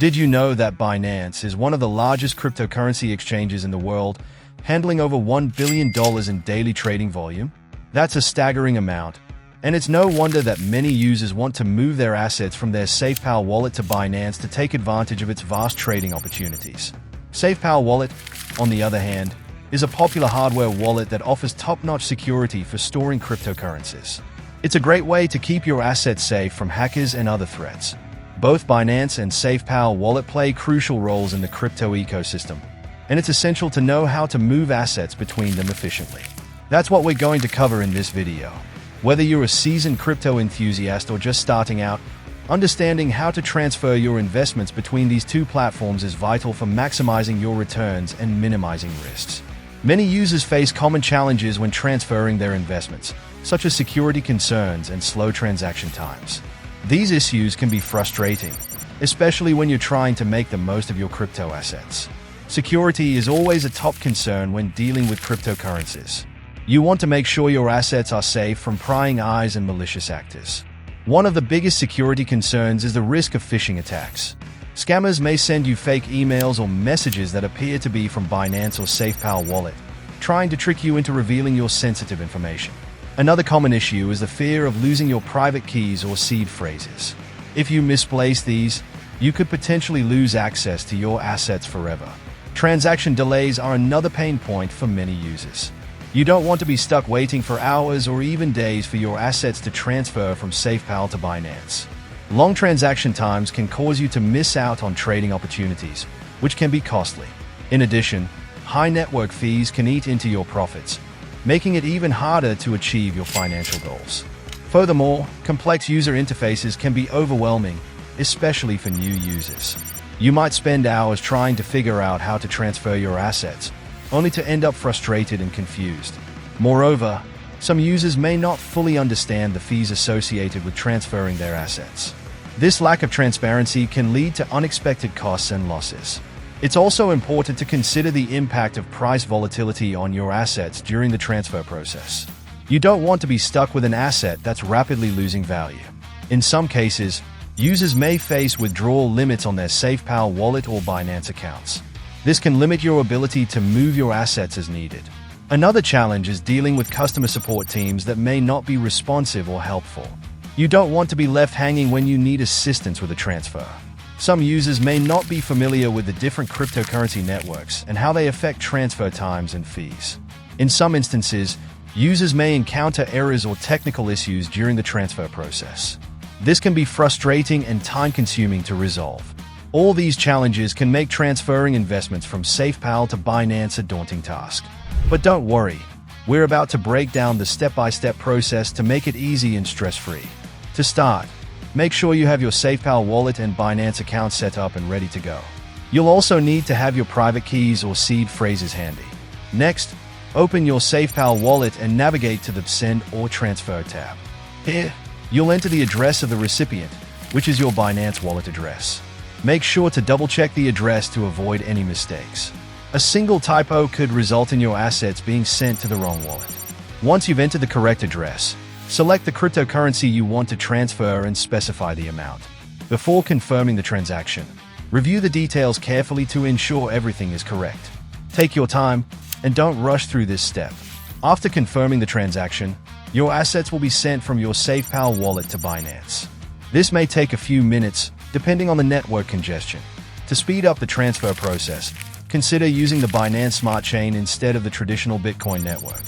Did you know that Binance is one of the largest cryptocurrency exchanges in the world, handling over $1 billion in daily trading volume? That's a staggering amount, and it's no wonder that many users want to move their assets from their Safepal wallet to Binance to take advantage of its vast trading opportunities. Safepal wallet, on the other hand, is a popular hardware wallet that offers top-notch security for storing cryptocurrencies. It's a great way to keep your assets safe from hackers and other threats. Both Binance and Safepal wallet play crucial roles in the crypto ecosystem, and it's essential to know how to move assets between them efficiently. That's what we're going to cover in this video. Whether you're a seasoned crypto enthusiast or just starting out, understanding how to transfer your investments between these two platforms is vital for maximizing your returns and minimizing risks. Many users face common challenges when transferring their investments, such as security concerns and slow transaction times. These issues can be frustrating, especially when you're trying to make the most of your crypto assets. Security is always a top concern when dealing with cryptocurrencies. You want to make sure your assets are safe from prying eyes and malicious actors. One of the biggest security concerns is the risk of phishing attacks. Scammers may send you fake emails or messages that appear to be from Binance or Safepal wallet, trying to trick you into revealing your sensitive information. Another common issue is the fear of losing your private keys or seed phrases. If you misplace these, you could potentially lose access to your assets forever. Transaction delays are another pain point for many users. You don't want to be stuck waiting for hours or even days for your assets to transfer from Safepal to Binance. Long transaction times can cause you to miss out on trading opportunities, which can be costly. In addition, high network fees can eat into your profits, making it even harder to achieve your financial goals. Furthermore, complex user interfaces can be overwhelming, especially for new users. You might spend hours trying to figure out how to transfer your assets, only to end up frustrated and confused. Moreover, some users may not fully understand the fees associated with transferring their assets. This lack of transparency can lead to unexpected costs and losses. It's also important to consider the impact of price volatility on your assets during the transfer process. You don't want to be stuck with an asset that's rapidly losing value. In some cases, users may face withdrawal limits on their Safepal wallet or Binance accounts. This can limit your ability to move your assets as needed. Another challenge is dealing with customer support teams that may not be responsive or helpful. You don't want to be left hanging when you need assistance with a transfer. Some users may not be familiar with the different cryptocurrency networks and how they affect transfer times and fees. In some instances, users may encounter errors or technical issues during the transfer process. This can be frustrating and time-consuming to resolve. All these challenges can make transferring investments from Safepal to Binance a daunting task. But don't worry, we're about to break down the step-by-step process to make it easy and stress-free. To start, make sure you have your Safepal wallet and Binance account set up and ready to go. You'll also need to have your private keys or seed phrases handy. Next, open your Safepal wallet and navigate to the Send or Transfer tab. Here, you'll enter the address of the recipient, which is your Binance wallet address. Make sure to double-check the address to avoid any mistakes. A single typo could result in your assets being sent to the wrong wallet. Once you've entered the correct address, select the cryptocurrency you want to transfer and specify the amount. Before confirming the transaction, review the details carefully to ensure everything is correct. Take your time and don't rush through this step. After confirming the transaction, your assets will be sent from your Safepal wallet to Binance. This may take a few minutes, depending on the network congestion. To speed up the transfer process, consider using the Binance Smart Chain instead of the traditional Bitcoin network.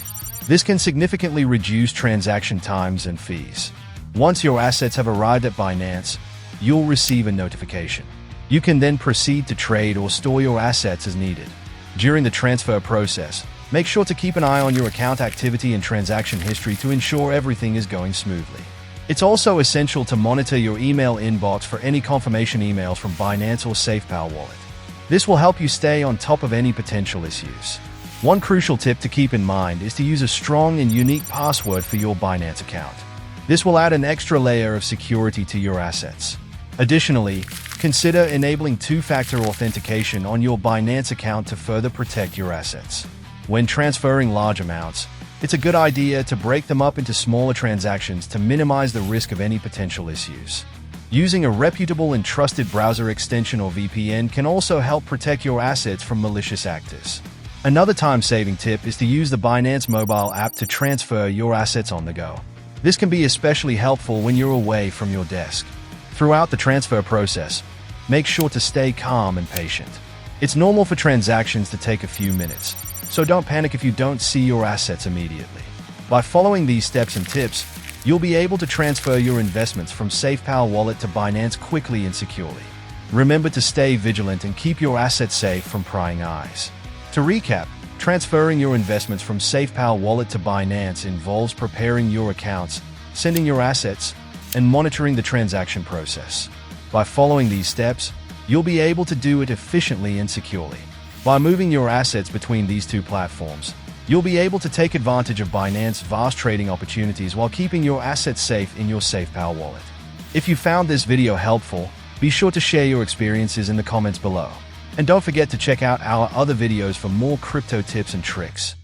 This can significantly reduce transaction times and fees. Once your assets have arrived at Binance, you'll receive a notification. You can then proceed to trade or store your assets as needed. During the transfer process, make sure to keep an eye on your account activity and transaction history to ensure everything is going smoothly. It's also essential to monitor your email inbox for any confirmation emails from Binance or Safepal wallet. This will help you stay on top of any potential issues. One crucial tip to keep in mind is to use a strong and unique password for your Binance account. This will add an extra layer of security to your assets. Additionally, consider enabling two-factor authentication on your Binance account to further protect your assets. When transferring large amounts, it's a good idea to break them up into smaller transactions to minimize the risk of any potential issues. Using a reputable and trusted browser extension or VPN can also help protect your assets from malicious actors. Another time-saving tip is to use the Binance mobile app to transfer your assets on the go. This can be especially helpful when you're away from your desk. Throughout the transfer process, make sure to stay calm and patient. It's normal for transactions to take a few minutes, so don't panic if you don't see your assets immediately. By following these steps and tips, you'll be able to transfer your investments from Safepal wallet to Binance quickly and securely. Remember to stay vigilant and keep your assets safe from prying eyes. To recap, transferring your investments from Safepal wallet to Binance involves preparing your accounts, sending your assets, and monitoring the transaction process. By following these steps, you'll be able to do it efficiently and securely. By moving your assets between these two platforms, you'll be able to take advantage of Binance's vast trading opportunities while keeping your assets safe in your Safepal wallet. If you found this video helpful, be sure to share your experiences in the comments below. And don't forget to check out our other videos for more crypto tips and tricks.